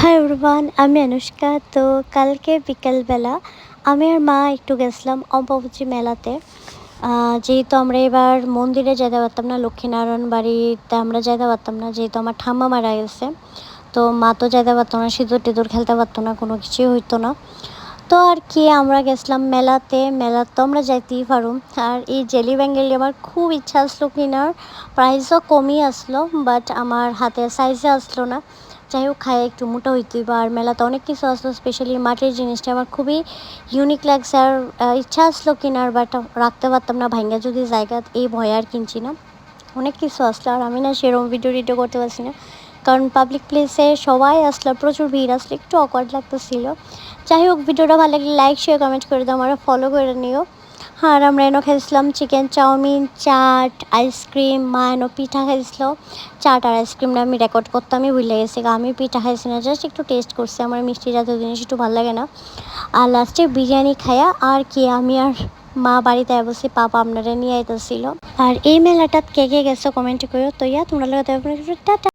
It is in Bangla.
হাই এভরিওয়ান, আমি অনুষ্কা। তো কালকে বিকেলবেলা আমি আর মা একটু গেছিলাম অম্বাবাচী মেলাতে। যেহেতু আমরা এবার মন্দিরে যেতে পারতাম না, লক্ষ্মীনারায়ণ বাড়িতে আমরা যেতে পারতাম না, যেহেতু আমার ঠাম্মা মারা গেছে। তো মা তো যেতে পারতো না, সিঁদুর টিঁদুর খেলতে পারতো না, কোনো কিছুই হইতো না। তো আর কি আমরা গেছিলাম মেলাতে। মেলা তো আমরা যাইতেই পারুম। আর এই জেলি ব্যাঙ্গেলটি আমার খুব ইচ্ছা আসলো কেনার, প্রাইসও কমই আসলো, বাট আমার হাতের সাইজে আসলো না। যাই হোক, খায় একটু মোটা হইতেই বা। আর মেলাতে অনেক কিছু আসলো, স্পেশালি মাটির জিনিসটা আমার খুবই ইউনিক লাগছে। আর ইচ্ছা আসলো কেনার, বাট রাখতে পারতাম না, ভাঙ্গা যদি জায়গা, এই ভয়ে আর কিনছি না। অনেক কিছু আসলো, আর আমি না সেরকম ভিডিও করতে পারছি না, কারণ পাবলিক প্লেসে সবাই আসলো, প্রচুর ভিড় আসলে একটু অকওয়ার্ড লাগতেছিল। যাই হোক, ভিডিওটা ভালো লাগলে লাইক শেয়ার কমেন্ট করে দাও, আমরা ফলো করে নিও। আর আমরা এনে খাইছিলাম চিকেন চাউমিন, চাট, আইসক্রিম। মা এনে পিঠা খাইছিল। চাট আর আইসক্রিমটা আমি রেকর্ড করতে আমি ভুলে গেছি, আমি পিঠা খাইছি না, জাস্ট একটু টেস্ট করছি। আমার মিষ্টি জাতীয় জিনিস একটু ভালো লাগে না। আর লাস্টে বিরিয়ানি খায়া আর কি আমি আর মা বাড়িতে বসে, পাপা আপনারা নিয়ে আইতেছিল। আর এই মেলাটাত কে কে গেছো কমেন্ট করো। তো তোমরা টাটা।